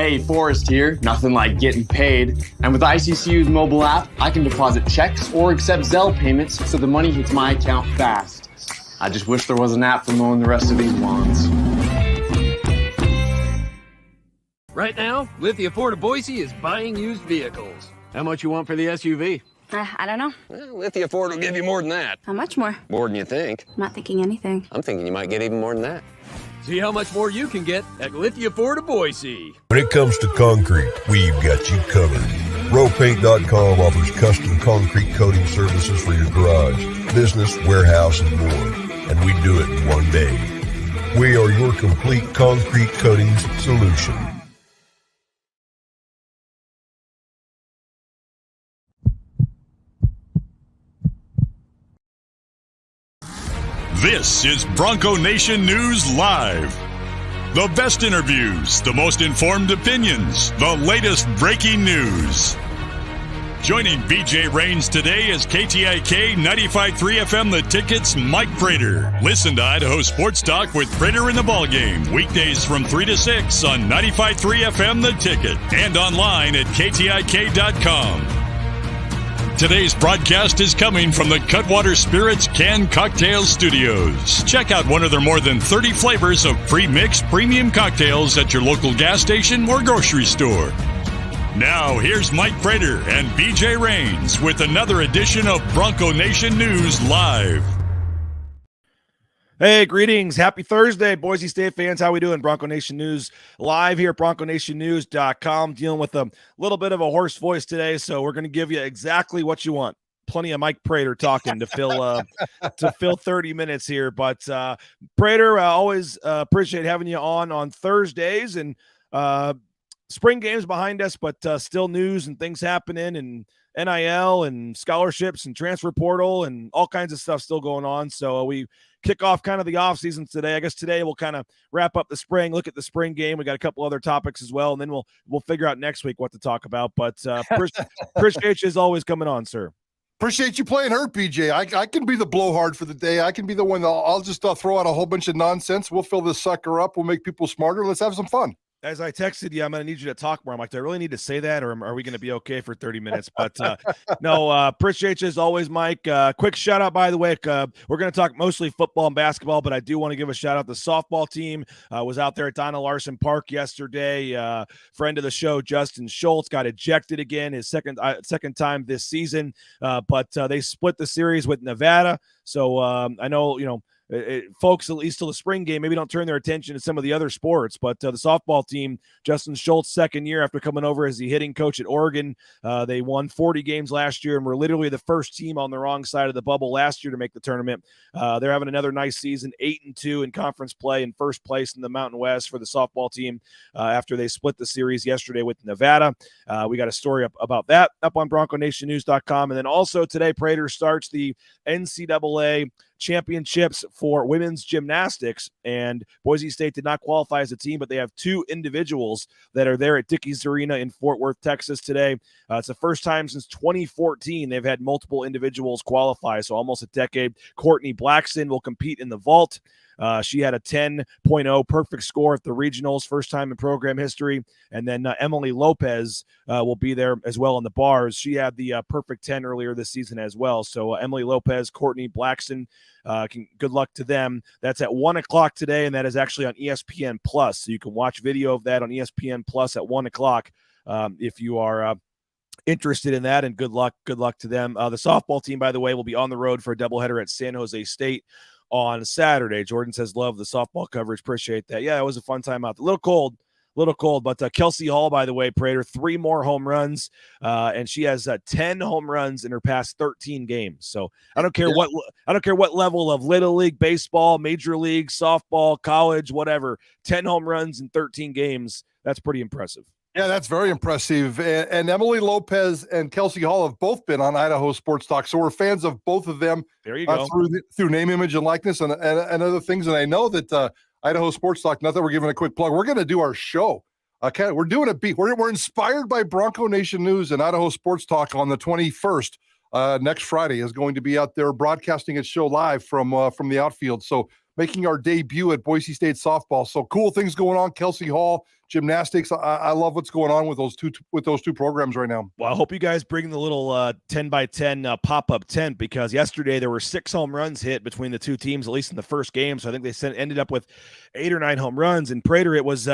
Hey, Forrest here. Nothing like getting paid. And with ICCU's mobile app, I can deposit checks or accept Zelle payments so the money hits my account fast. I just wish there was an app for mowing the rest of these lawns. Right now, Lithia Ford of Boise is buying used vehicles. How much you want for the SUV? I don't know. Well, Lithia Ford will give you more than that. How much more? More than you think. I'm not thinking anything. I'm thinking you might get even more than that. See how much more you can get at Lithia Ford of Boise. When it comes to concrete, we've got you covered. RowPaint.com offers custom concrete coating services for your garage, business, warehouse, and more. And we do it in one day. We are your complete concrete coatings solution. This is Bronco Nation News Live. The best interviews, the most informed opinions, the latest breaking news. Joining BJ Rains today is KTIK 95.3 FM The Ticket's Mike Prater. Listen to Idaho Sports Talk with Prater in the Ballgame, weekdays from 3 to 6 on 95.3 FM The Ticket and online at KTIK.com. Today's broadcast is coming from the Cutwater Spirits Canned Cocktail Studios. Check out one of their more than 30 flavors of pre-mixed premium cocktails at your local gas station or grocery store. Now, here's Mike Prater and BJ Rains with another edition of Bronco Nation News Live. Hey, greetings. Happy Thursday, Boise State fans. How we doing? Bronco Nation News live here at BroncoNationNews.com. Dealing with a little bit of a hoarse voice today, so we're going to give you exactly what you want. Plenty of Mike Prater talking to fill 30 minutes here. But Prater, always appreciate having you on Thursdays. And spring games behind us, but still news and things happening, and NIL and scholarships and transfer portal and all kinds of stuff still going on. So we kick off kind of the off season today. I guess today we'll kind of wrap up the spring, look at the spring game. We got a couple other topics as well, and then we'll figure out next week what to talk about. But appreciate you as always coming on, sir. Appreciate you playing hurt, BJ. I can be the blowhard for the day. I can be the one that I'll just throw out a whole bunch of nonsense. We'll fill this sucker up. We'll make people smarter. Let's have some fun. As I texted you, I'm going to need you to talk more. I'm like, do I really need to say that, or are we going to be okay for 30 minutes? But no, appreciate you as always, Mike. Quick shout out, by the way. We're going to talk mostly football and basketball, but I do want to give a shout out. The softball team was out there at Donna Larson Park yesterday. Friend of the show, Justin Schultz, got ejected again, his second time this season. But they split the series with Nevada. So I know, folks, at least till the spring game, maybe don't turn their attention to some of the other sports, but the softball team, Justin Schultz, second year after coming over as the hitting coach at Oregon, they won 40 games last year and were literally the first team on the wrong side of the bubble last year to make the tournament. They're having another nice season, 8-2 in conference play and first place in the Mountain West for the softball team after they split the series yesterday with Nevada. We got a story about that up on BroncoNationNews.com. And then also today, Prater starts the NCAA championships for women's gymnastics, and Boise State did not qualify as a team, but they have two individuals that are there at Dickies Arena in Fort Worth, Texas today. It's the first time since 2014 they've had multiple individuals qualify, so almost a decade. Courtney Blackson will compete in the vault. She had a 10.0 perfect score at the regionals, first time in program history. And then Emily Lopez will be there as well in the bars. She had the perfect 10 earlier this season as well. So Emily Lopez, Courtney Blackson, good luck to them. That's at 1 o'clock today, and that is actually on ESPN Plus. So you can watch video of that on ESPN Plus at 1 o'clock if you are interested in that, and good luck to them. The softball team, by the way, will be on the road for a doubleheader at San Jose State on Saturday. Jordan says, love the softball coverage. Appreciate that. Yeah, it was a fun time out. A little cold, but Kelsey Hall, by the way, Prater, 3 more home runs, and she has 10 home runs in her past 13 games. So I don't care what level of Little League, baseball, Major League, softball, college, whatever, 10 home runs in 13 games. That's pretty impressive. Yeah, that's very impressive. And Emily Lopez and Kelsey Hall have both been on Idaho Sports Talk, so we're fans of both of them. There you go. Through name, image, and likeness, and other things. And I know that Idaho Sports Talk, not that we're giving a quick plug, we're going to do our show. Okay, we're doing a beat. We're inspired by Bronco Nation News and Idaho Sports Talk on the 21st. Next Friday is going to be out there broadcasting its show live from the outfield. So making our debut at Boise State softball. So cool things going on. Kelsey Hall, gymnastics. I love what's going on with those two programs right now. Well, I hope you guys bring the little 10 by 10 pop-up tent, because yesterday there were 6 home runs hit between the two teams, at least in the first game. So I think they ended up with 8 or 9 home runs. And Prater, it was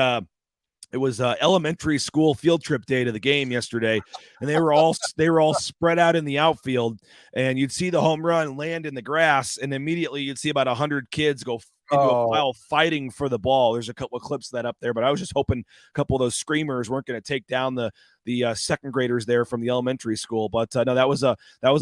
elementary school field trip day to the game yesterday, and they were all spread out in the outfield, and you'd see the home run land in the grass, and immediately you'd see about 100 kids go into a pile fighting for the ball. There's a couple of clips of that up there, but I was just hoping a couple of those screamers weren't going to take down the second graders there from the elementary school. But no, that was a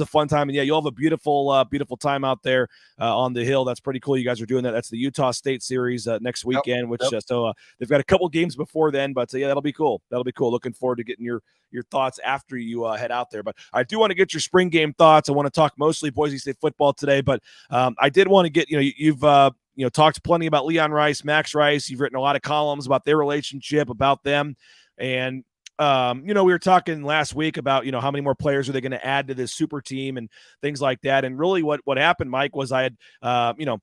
fun time. And yeah, you'll have a beautiful time out there on the hill. That's pretty cool. You guys are doing that. That's the Utah State series next weekend, so they've got a couple games before then, but yeah, that'll be cool. Looking forward to getting your thoughts after you head out there. But I do want to get your spring game thoughts. I want to talk mostly Boise State football today, but I did want to get, you've talked plenty about Leon Rice, Max Rice. You've written a lot of columns about their relationship, about them. And, we were talking last week about, how many more players are they going to add to this super team and things like that. And really what happened, Mike, was I had,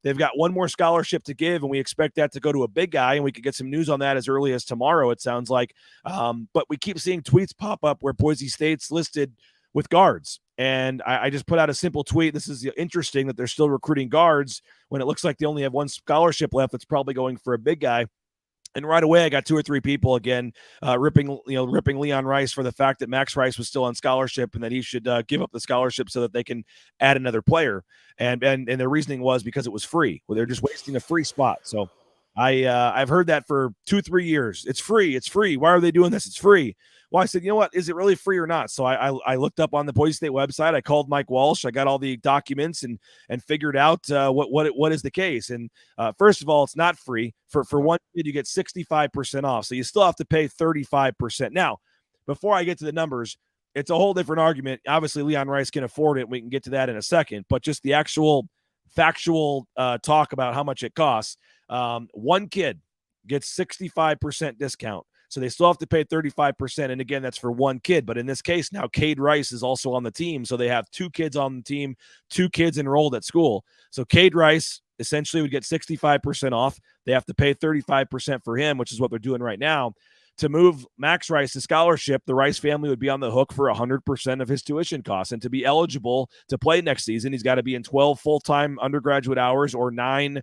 they've got one more scholarship to give, and we expect that to go to a big guy, and we could get some news on that as early as tomorrow, it sounds like. But we keep seeing tweets pop up where Boise State's listed with guards. And I just put out a simple tweet. This is interesting that they're still recruiting guards when it looks like they only have one scholarship left that's probably going for a big guy. And right away, I got 2 or 3 people again ripping Leon Rice for the fact that Max Rice was still on scholarship and that he should give up the scholarship so that they can add another player. And their reasoning was because it was free. Well, they're just wasting a free spot. So I've heard that for 2-3 years. It's free. It's free. Why are they doing this? It's free. Well, I said, you know what? Is it really free or not? So I looked up on the Boise State website. I called Mike Walsh. I got all the documents and figured out what is the case. And first of all, it's not free. For one kid, you get 65% off. So you still have to pay 35%. Now, before I get to the numbers, it's a whole different argument. Obviously, Leon Rice can afford it. We can get to that in a second. But just the actual factual talk about how much it costs. One kid gets 65% discount. So they still have to pay 35%. And again, that's for one kid. But in this case, now Cade Rice is also on the team. So they have 2 kids on the team, 2 kids enrolled at school. So Cade Rice essentially would get 65% off. They have to pay 35% for him, which is what they're doing right now. To move Max Rice to scholarship, the Rice family would be on the hook for 100% of his tuition costs. And to be eligible to play next season, he's got to be in 12 full-time undergraduate hours or 9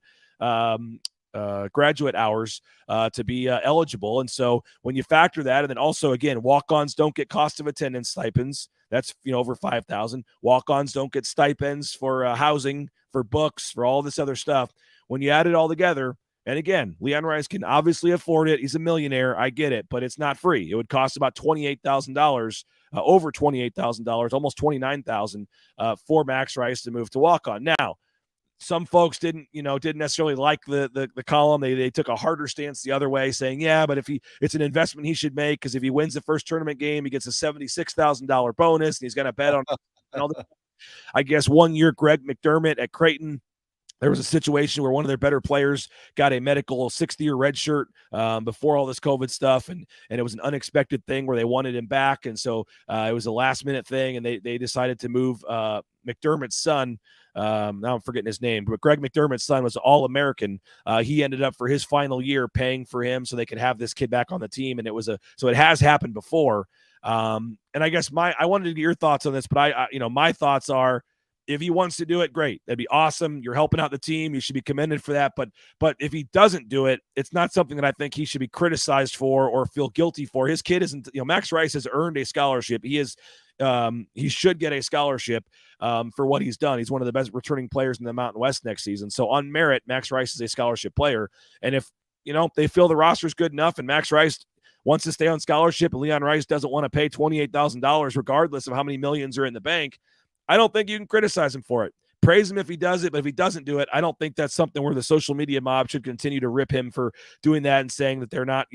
graduate hours to be eligible. And so when you factor that, and then also, again, walk-ons don't get cost of attendance stipends. That's, over $5,000. Walk-ons don't get stipends for housing, for books, for all this other stuff. When you add it all together, and again, Leon Rice can obviously afford it. He's a millionaire. I get it, but it's not free. It would cost about $28,000, over $28,000, almost $29,000 for Max Rice to move to walk-on. Now, some folks didn't necessarily like the column. They took a harder stance the other way, saying, yeah, but it's an investment he should make, because if he wins the first tournament game, he gets a $76,000 bonus, and he's going to bet on all the. I guess 1 year Greg McDermott at Creighton, there was a situation where one of their better players got a medical 60-year red shirt before all this COVID stuff, and it was an unexpected thing where they wanted him back, and so it was a last-minute thing, and they decided to move McDermott's son. Now I'm forgetting his name, but Greg McDermott's son was All-American. He ended up for his final year paying for him so they could have this kid back on the team, and so it has happened before. And I guess I wanted to get your thoughts on this, but I my thoughts are, if he wants to do it, great. That'd be awesome. You're helping out the team. You should be commended for that. But if he doesn't do it, it's not something that I think he should be criticized for or feel guilty for. His kid isn't, Max Rice has earned a scholarship. He should get a scholarship for what he's done. He's one of the best returning players in the Mountain West next season. So on merit, Max Rice is a scholarship player. And if, they feel the roster's good enough and Max Rice wants to stay on scholarship and Leon Rice doesn't want to pay $28,000 regardless of how many millions are in the bank, I don't think you can criticize him for it. Praise him if he does it, but if he doesn't do it, I don't think that's something where the social media mob should continue to rip him for doing that and saying that they're not,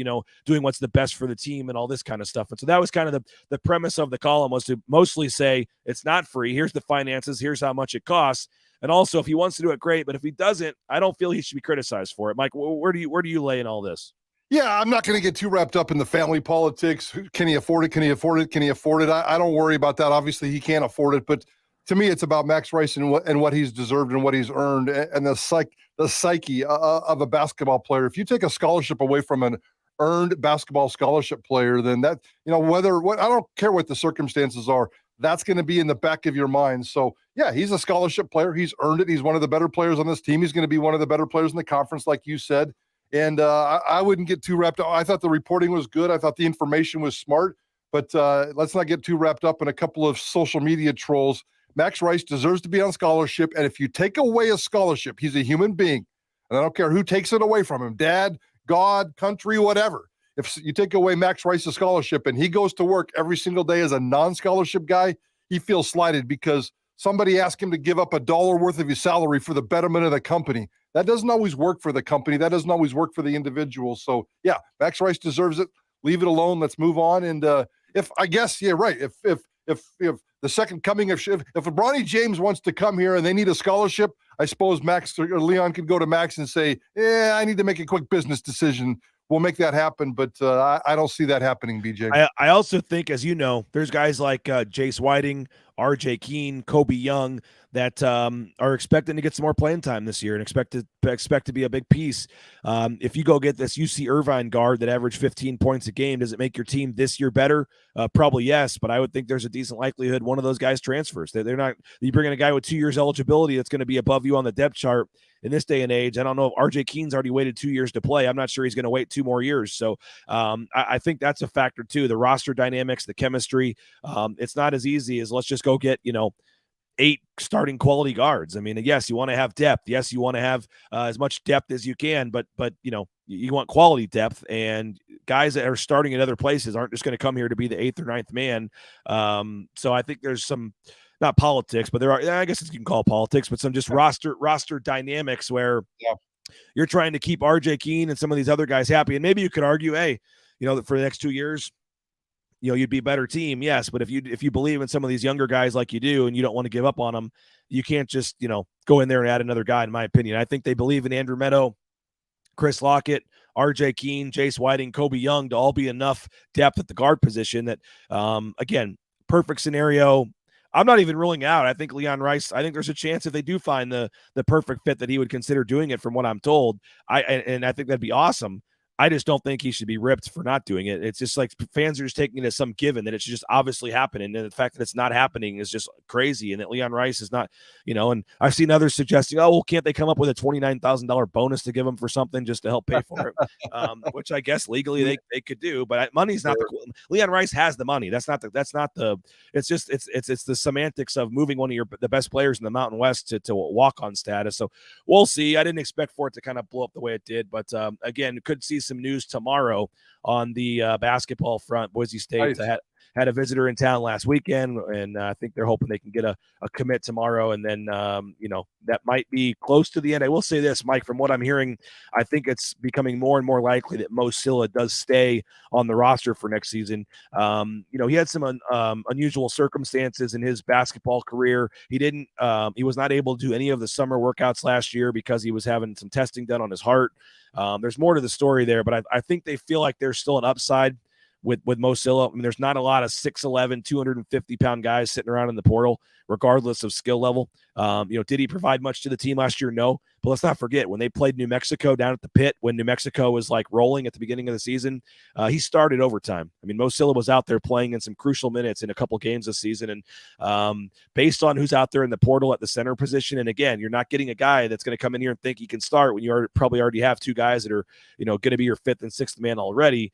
doing what's the best for the team and all this kind of stuff. And so that was kind of the premise of the column, was to mostly say it's not free. Here's the finances. Here's how much it costs. And also, if he wants to do it, great. But if he doesn't, I don't feel he should be criticized for it. Mike, where do you lay in all this? Yeah, I'm not going to get too wrapped up in the family politics. Can he afford it? Can he afford it? Can he afford it? I don't worry about that. Obviously, he can't afford it, but to me, it's about Max Rice and what he's deserved and what he's earned, and the the psyche of a basketball player. If you take a scholarship away from an earned basketball scholarship player, then that, I don't care what the circumstances are, that's going to be in the back of your mind. So yeah, he's a scholarship player. He's earned it. He's one of the better players on this team. He's going to be one of the better players in the conference, like you said. And I wouldn't get too wrapped up. I thought the reporting was good. I thought the information was smart, but let's not get too wrapped up in a couple of social media trolls. Max Rice deserves to be on scholarship. And if you take away a scholarship, he's a human being. And I don't care who takes it away from him, dad, God, country, whatever. If you take away Max Rice's scholarship and he goes to work every single day as a non-scholarship guy, he feels slighted because somebody asked him to give up $1 worth of his salary for the betterment of the company. That doesn't always work for the company. That doesn't always work for the individual. So yeah, Max Rice deserves it. Leave it alone. Let's move on. And if the second coming of if Bronny James wants to come here and they need a scholarship, I suppose Max or Leon could go to Max and say, I need to make a quick business decision. We'll make that happen, but I don't see that happening, BJ. I also think, as you know, there's guys like Jace Whiting, RJ Keane, Kobe Young that are expecting to get some more playing time this year and expect to be a big piece. If you go get this UC Irvine guard that averaged 15 points a game, does it make your team this year better? Probably yes, but I would think there's a decent likelihood one of those guys transfers. They're not. You bring in a guy with 2 years eligibility that's going to be above you on the depth chart in this day and age. I don't know if RJ Keane's already waited 2 years to play. I'm not sure he's going to wait 2 more years. So I think that's a factor too. The roster dynamics, the chemistry. It's not as easy as let's just go get 8 starting quality guards. I mean, yes, you want to have depth. Yes, you want to have as much depth as you can, but you want quality depth, and guys that are starting in other places aren't just going to come here to be the 8th or 9th man. So I think there's some, not politics, but there are, I guess you can call politics, but some just roster dynamics where you're trying to keep RJ Keane and some of these other guys happy. And maybe you could argue, hey, for the next 2 years, you'd be a better team. Yes. But if you believe in some of these younger guys like you do, and you don't want to give up on them, you can't just, go in there and add another guy, in my opinion. I think they believe in Andrew Meadow, Chris Lockett, RJ Keane, Jace Whiting, Kobe Young to all be enough depth at the guard position that, again, perfect scenario. I'm not even ruling out. I think Leon Rice, I think there's a chance if they do find the perfect fit that he would consider doing it, from what I'm told. And I think that'd be awesome. I just don't think he should be ripped for not doing it. It's just like fans are just taking it as some given that it's just obviously happening. And the fact that it's not happening is just crazy. And that Leon Rice is not, and I've seen others suggesting, can't they come up with a $29,000 bonus to give him for something just to help pay for it? Which I guess legally they could do, but money's not Leon Rice has the money. It's the semantics of moving one of the best players in the Mountain West to walk-on status. So we'll see. I didn't expect for it to kind of blow up the way it did, but again, could see some news tomorrow on the basketball front. Boise State had a visitor in town last weekend, and I think they're hoping they can get a commit tomorrow, and then that might be close to the end. I will say this, Mike, from what I'm hearing, I think it's becoming more and more likely that Mo Silla does stay on the roster for next season. He had some unusual circumstances in his basketball career. He was not able to do any of the summer workouts last year because he was having some testing done on his heart. There's more to the story there, but I think they feel like there's still an upside with Mo Silla. I mean, there's not a lot of 6'11", 250-pound guys sitting around in the portal, regardless of skill level. Did he provide much to the team last year? No. But let's not forget, when they played New Mexico down at the pit, when New Mexico was like rolling at the beginning of the season, he started overtime. I mean, Mo Silla was out there playing in some crucial minutes in a couple games this season. And based on who's out there in the portal at the center position, and again, you're not getting a guy that's going to come in here and think he can start when you probably already have 2 guys that are, going to be your 5th and 6th man already.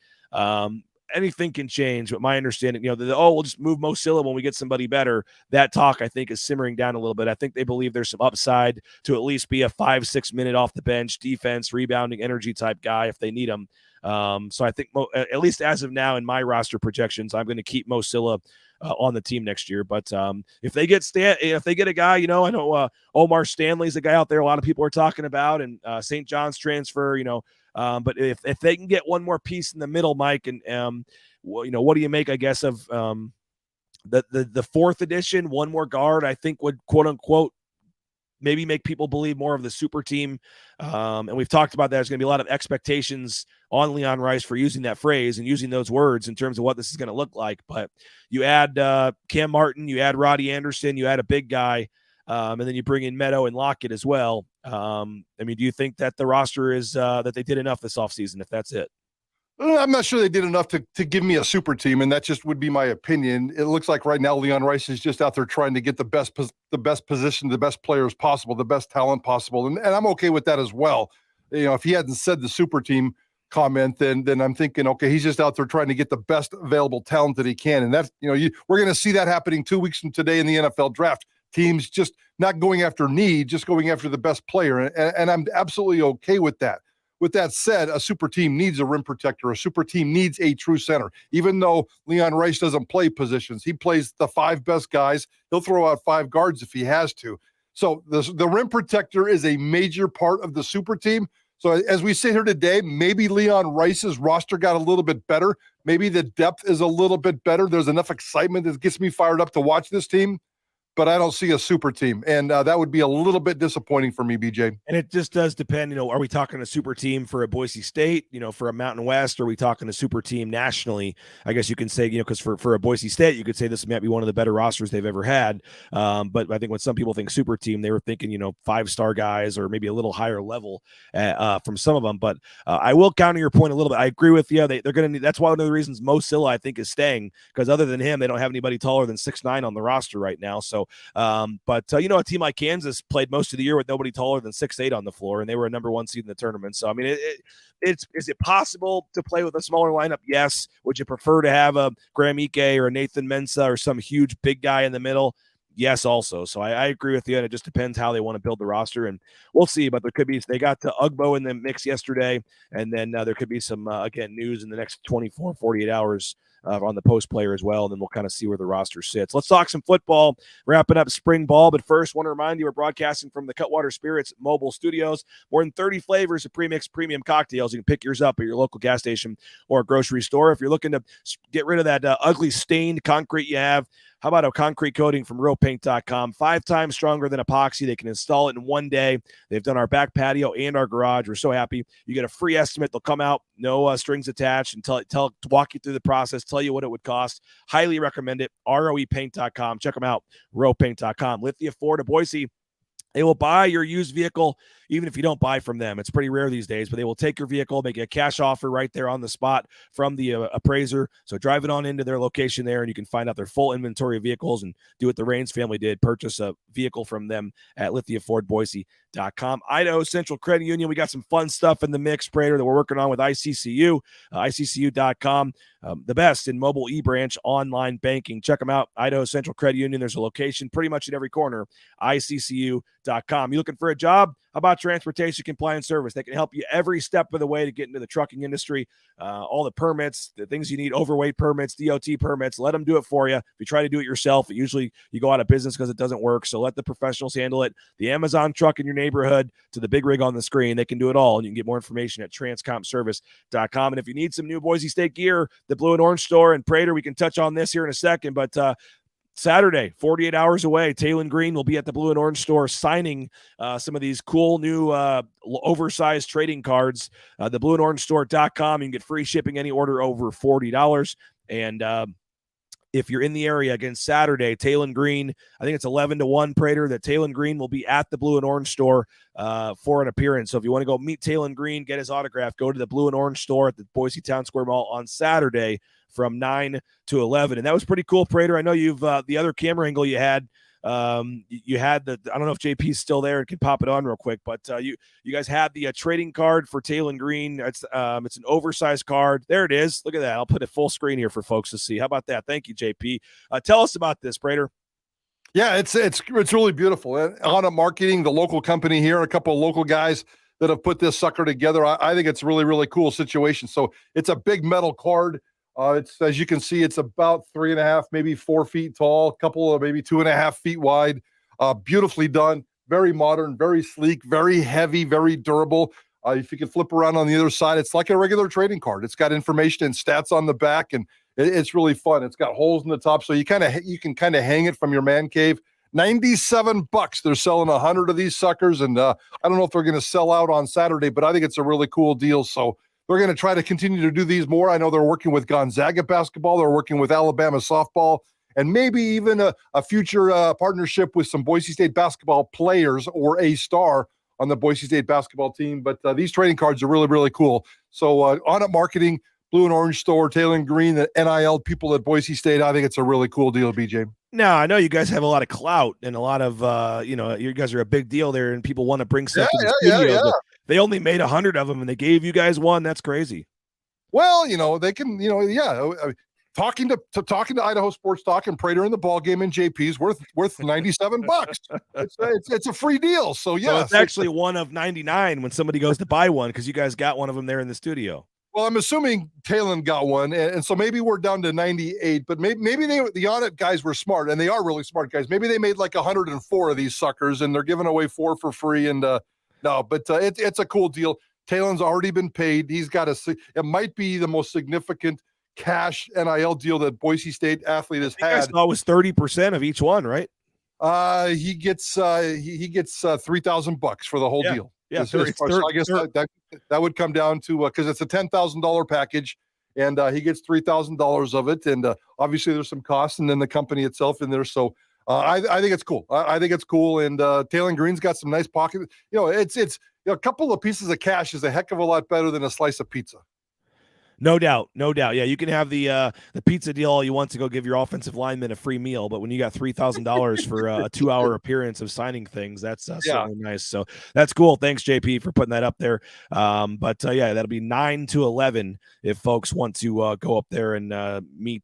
Anything can change, but my understanding, we'll just move Mo Silla when we get somebody better. That talk, I think, is simmering down a little bit. I think they believe there's some upside to at least be a 5-6 minute off the bench, defense, rebounding, energy type guy if they need him. So I think, at least as of now in my roster projections, I'm going to keep Mo Silla on the team next year. But if they get a guy, I know Omar Stanley's a guy out there a lot of people are talking about, and St. John's transfer, but if they can get one more piece in the middle, Mike, and what do you make, I guess, of the 4th edition, one more guard, I think would quote unquote maybe make people believe more of the super team. And we've talked about that. There's going to be a lot of expectations on Leon Rice for using that phrase and using those words in terms of what this is going to look like. But you add Cam Martin, you add Roddy Anderson, you add a big guy, and then you bring in Meadow and Lockett as well. I mean, do you think that the roster is that they did enough this offseason, if that's it? I'm not sure they did enough to give me a super team, and that just would be my opinion. It looks like right now Leon Rice is just out there trying to get the best position, the best players possible, the best talent possible, and I'm okay with that as well. You know, if he hadn't said the super team comment, then I'm thinking, okay, he's just out there trying to get the best available talent that he can, and that's, you know, we're going to see that happening 2 weeks from today in the NFL draft. Teams just not going after need, just going after the best player, and I'm absolutely okay with that. With that said, a super team needs a rim protector. A super team needs a true center. Even though Leon Rice doesn't play positions, he plays the 5 best guys. He'll throw out 5 guards if he has to. So the rim protector is a major part of the super team. So as we sit here today, maybe Leon Rice's roster got a little bit better. Maybe the depth is a little bit better. There's enough excitement that gets me fired up to watch this team. But I don't see a super team, and that would be a little bit disappointing for me, BJ. And it just does depend, you know, are we talking a super team for a Boise State, you know, for a Mountain West, or are we talking a super team nationally? I guess you can say, you know, because for a Boise State, you could say this might be one of the better rosters they've ever had. But I think when some people think super team, they were thinking, you know, 5-star guys or maybe a little higher level from some of them. But I will counter your point a little bit. I agree with you. They're going to need, that's one of the reasons Mo Silla, I think, is staying, because other than him, they don't have anybody taller than 6'9" on the roster right now. So, you know, a team like Kansas played most of the year with nobody taller than 6'8" on the floor, and they were a number 1 seed in the tournament. So, I mean, is it possible to play with a smaller lineup? Yes. Would you prefer to have a Graham Ike or a Nathan Mensah or some huge big guy in the middle? Yes, also. So I agree with you, and it just depends how they want to build the roster, and we'll see. But there could be, they got to Ugbo in the mix yesterday, and then there could be some, again, news in the next 24, 48 hours on the post player as well, and then we'll kind of see where the roster sits. Let's talk some football, wrapping up spring ball. But first, want to remind you we're broadcasting from the Cutwater Spirits mobile studios. More than 30 flavors of premixed premium cocktails. You can pick yours up at your local gas station or grocery store. If you're looking to get rid of that ugly stained concrete you have, how about a concrete coating from RealPaint.com? 5 times stronger than epoxy. They can install it in 1 day. They've done our back patio and our garage. We're so happy. You get a free estimate. They'll come out, no strings attached, and walk you through the process, tell you what it would cost. Highly recommend it. ROEPaint.com. Check them out. RealPaint.com. Lithia Ford of Boise. They will buy your used vehicle even if you don't buy from them. It's pretty rare these days, but they will take your vehicle, make you a cash offer right there on the spot from the appraiser. So drive it on into their location there, and you can find out their full inventory of vehicles and do what the Raines family did, purchase a vehicle from them at lithiafordboise.com. Idaho Central Credit Union, we got some fun stuff in the mix, Prater, that we're working on with ICCU, ICCU.com. The best in mobile e-branch online banking. Check them out. Idaho Central Credit Union. There's a location pretty much in every corner. ICCU.com. You looking for a job? How about transportation compliance service? They can help you every step of the way to get into the trucking industry. All the permits, the things you need, overweight permits, DOT permits, let them do it for you. If you try to do it yourself, usually you go out of business because it doesn't work. So let the professionals handle it. The Amazon truck in your neighborhood to the big rig on the screen, they can do it all. And you can get more information at transcompservice.com. And if you need some new Boise State gear, the Blue and Orange store and Prater, we can touch on this here in a second, but Saturday, 48 hours away, Taylor Green will be at the Blue and Orange store signing some of these cool new oversized trading cards. The blueandorange.store.com. You can get free shipping any order over $40. And if you're in the area again Saturday, Taylor Green, I think it's 11-1, Prater, that Taylor Green will be at the Blue and Orange store for an appearance. So if you want to go meet Taylor Green, get his autograph, go to the Blue and Orange store at the Boise Town Square Mall on Saturday from 9 to 11. And that was pretty cool, Prater. I know you've the other camera angle you had. You had the, I don't know if JP's still there and can pop it on real quick, but you guys had the trading card for Taylor Green. It's an oversized card. There it is. Look at that. I'll put it full screen here for folks to see. How about that? Thank you, JP. Tell us about this, Prater. Yeah, it's really beautiful. On Marketing, the local company here, a couple of local guys that have put this sucker together. I think it's a really, really cool situation. So it's a big metal card. It's, as you can see, it's about 3.5, maybe 4 feet tall, a couple of maybe 2.5 feet wide. Beautifully done, very modern, very sleek, very heavy, very durable. If you can flip around on the other side, it's like a regular trading card. It's got information and stats on the back, and it's really fun. It's got holes in the top, so you can kind of hang it from your man cave. $97. They're selling 100 of these suckers, and I don't know if they're going to sell out on Saturday, but I think it's a really cool deal. So they're going to try to continue to do these more. I know they're working with Gonzaga basketball. They're working with Alabama softball, and maybe even a future partnership with some Boise State basketball players or a star on the Boise State basketball team. But these trading cards are really, really cool. So On It Marketing, Blue and Orange Store, Taylor and Green, the NIL people at Boise State, I think it's a really cool deal, BJ. Now, I know you guys have a lot of clout and a lot of, you guys are a big deal there and people want to bring stuff to the studio. But they only made 100 of them and they gave you guys one. That's crazy. Well, they can, talking to Idaho Sports Talk and Prater in the ball game and JP's worth $97. It's a free deal. So yeah, so it's actually one of 99 when somebody goes to buy one because you guys got one of them there in the studio. Well, I'm assuming Talon got one, and so maybe we're down to 98. But maybe the On It guys were smart, and they are really smart guys. Maybe they made like 104 of these suckers, and they're giving away 4 for free. And it's a cool deal. Talon's already been paid. He's got it might be the most significant cash NIL deal that Boise State athlete has had. It was 30% of each one, right? He gets $3,000 for the whole deal. Yeah, so I guess that would come down to because it's a $10,000 package, and he gets $3,000 of it, and obviously there's some costs, and then the company itself in there. So I think it's cool. I think it's cool, and Taylor Green's got some nice pocket. It's a couple of pieces of cash is a heck of a lot better than a slice of pizza. No doubt. Yeah, you can have the pizza deal all you want to go give your offensive lineman a free meal, but when you got $3,000 for a 2-hour appearance of signing things, that's certainly nice. So that's cool. Thanks, JP, for putting that up there. That'll be 9 to 11 if folks want to go up there and meet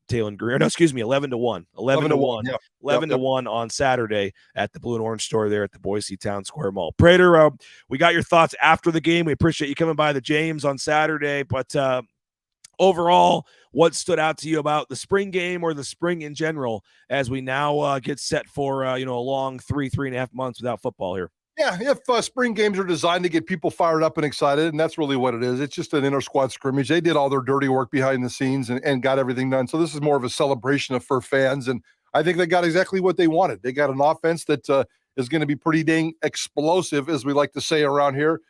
Taylor Green. No, excuse me, 11 to 1. 11 to 1. Yep. 11 to 1 on Saturday at the Blue and Orange Store there at the Boise Town Square Mall. Prater, we got your thoughts after the game. We appreciate you coming by the James on Saturday. But overall, what stood out to you about the spring game or the spring in general as we now get set for a long 3.5 months without football here? Yeah, if spring games are designed to get people fired up and excited, and that's really what it is. It's just an inter-squad scrimmage. They did all their dirty work behind the scenes and got everything done. So this is more of a celebration for fans, and I think they got exactly what they wanted. They got an offense that is going to be pretty dang explosive, as we like to say around here.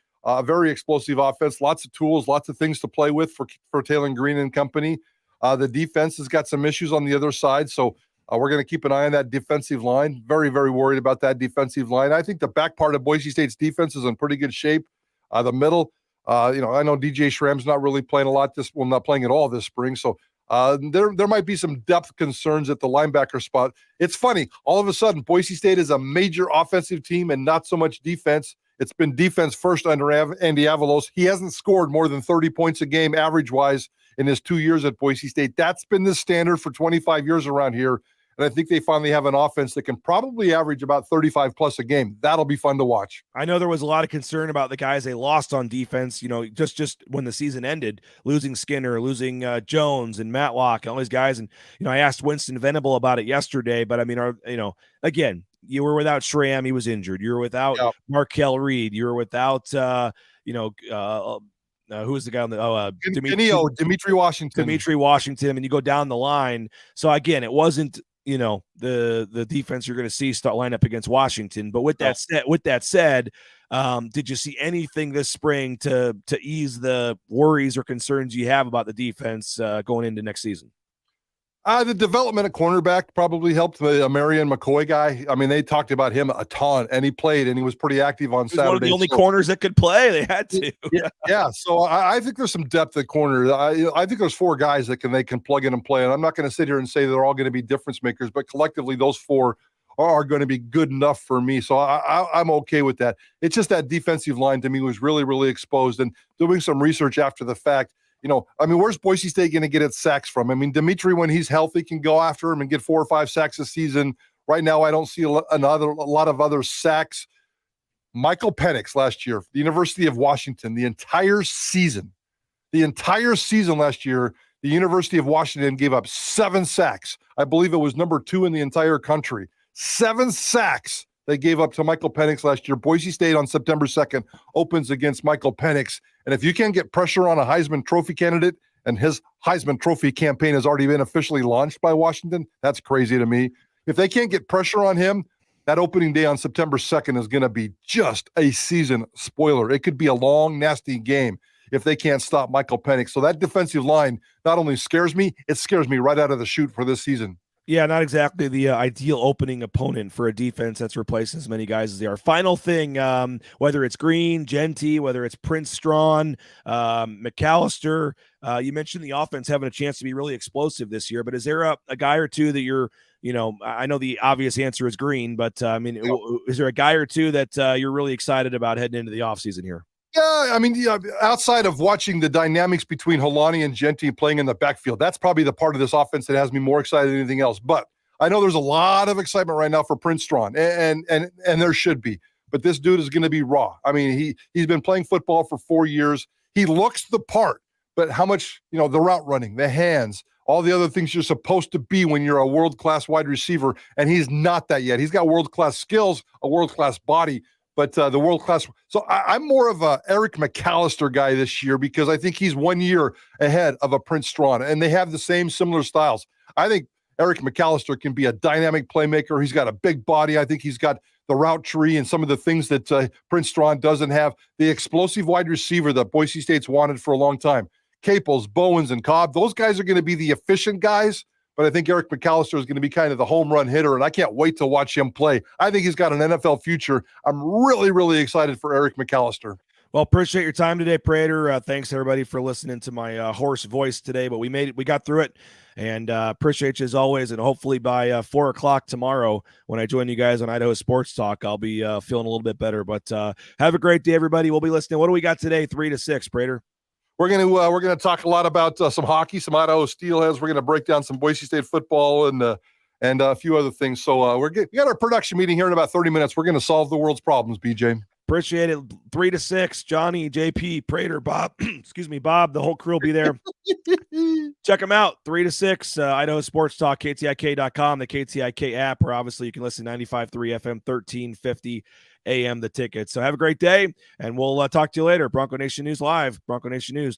Very explosive offense, lots of tools, lots of things to play with for Taylor Green and company. The defense has got some issues on the other side, so we're going to keep an eye on that defensive line. Very, very worried about that defensive line. I think the back part of Boise State's defense is in pretty good shape. The middle, I know DJ Schramm's not really playing a lot not playing at all this spring. So there might be some depth concerns at the linebacker spot. It's funny. All of a sudden, Boise State is a major offensive team and not so much defense. It's been defense first under Andy Avalos. He hasn't scored more than 30 points a game average-wise in his 2 years at Boise State. That's been the standard for 25 years around here. And I think they finally have an offense that can probably average about 35 plus a game. That'll be fun to watch. I know there was a lot of concern about the guys they lost on defense, just when the season ended, losing Skinner, losing Jones and Matlock and all these guys. And, I asked Winston Venable about it yesterday, but I mean, again, you were without Schramm. He was injured. You were without Markel Reed. You were without, who was the guy on the Dimitri Washington. Dimitri Washington, and you go down the line. So again, it wasn't the defense you're going to see start line up against Washington. But with that said, did you see anything this spring to ease the worries or concerns you have about the defense going into next season? The development at cornerback probably helped. The Marion McCoy guy. I mean, they talked about him a ton, and he played, and he was pretty active on Saturday. One of the only corners that could play. They had to. Yeah. So I think there's some depth at corner. I think there's 4 guys that they can plug in and play. And I'm not going to sit here and say they're all going to be difference makers, but collectively, those 4 are going to be good enough for me. So I'm okay with that. It's just that defensive line to me was really, really exposed. And doing some research after the fact. Where's Boise State going to get its sacks from? I mean, Dimitri, when he's healthy, can go after him and get 4 or 5 sacks a season. Right now, I don't see a lot of other sacks. Michael Penix last year, the University of Washington, the entire season last year, the University of Washington gave up 7 sacks. I believe it was number 2 in the entire country. 7 sacks they gave up to Michael Penix last year. Boise State on September 2nd opens against Michael Penix. And if you can't get pressure on a Heisman Trophy candidate, and his Heisman Trophy campaign has already been officially launched by Washington, that's crazy to me. If they can't get pressure on him, that opening day on September 2nd is going to be just a season spoiler. It could be a long, nasty game if they can't stop Michael Penix. So that defensive line not only scares me, it scares me right out of the chute for this season. Yeah, not exactly the ideal opening opponent for a defense that's replacing as many guys as they are. Final thing, whether it's Green, Genty, whether it's Prince Strawn, McAllister, you mentioned the offense having a chance to be really explosive this year, but is there a guy or two that you're, I know the obvious answer is Green, but is there a guy or two that you're really excited about heading into the offseason here? Yeah, I mean, outside of watching the dynamics between Helani and Genty playing in the backfield, that's probably the part of this offense that has me more excited than anything else. But I know there's a lot of excitement right now for Prince Strawn, and there should be. But this dude is going to be raw. I mean, he's been playing football for 4 years. He looks the part, but how much, the route running, the hands, all the other things you're supposed to be when you're a world-class wide receiver, and he's not that yet. He's got world-class skills, a world-class body, but the world-class. So I'm more of a Eric McAllister guy this year because I think he's 1 year ahead of a Prince Strawn, and they have the similar styles. I think Eric McAllister can be a dynamic playmaker. He's got a big body. I think he's got the route tree and some of the things that Prince Strawn doesn't have. The explosive wide receiver that Boise State's wanted for a long time. Caples, Bowens, and Cobb, those guys are going to be the efficient guys. But I think Eric McAllister is going to be kind of the home run hitter, and I can't wait to watch him play. I think he's got an NFL future. I'm really, really excited for Eric McAllister. Well, appreciate your time today, Prater. Thanks, everybody, for listening to my hoarse voice today, but we made it. We got through it, and appreciate you as always, and hopefully by 4 o'clock tomorrow when I join you guys on Idaho Sports Talk, I'll be feeling a little bit better. But have a great day, everybody. We'll be listening. What do we got today, 3 to 6, Prater? We're gonna talk a lot about some hockey, some Idaho Steelheads. We're gonna break down some Boise State football and a few other things. So we got our production meeting here in about 30 minutes. We're gonna solve the world's problems, BJ. Appreciate it. 3 to 6. Johnny, JP, Prater, Bob. Excuse me, Bob. The whole crew will be there. Check them out. 3 to 6. Idaho Sports Talk, KTIK.com, the KTIK app, or obviously you can listen to 95.3 FM, 1350 AM, the ticket. So have a great day, and we'll talk to you later. Bronco Nation News Live. Bronco Nation News.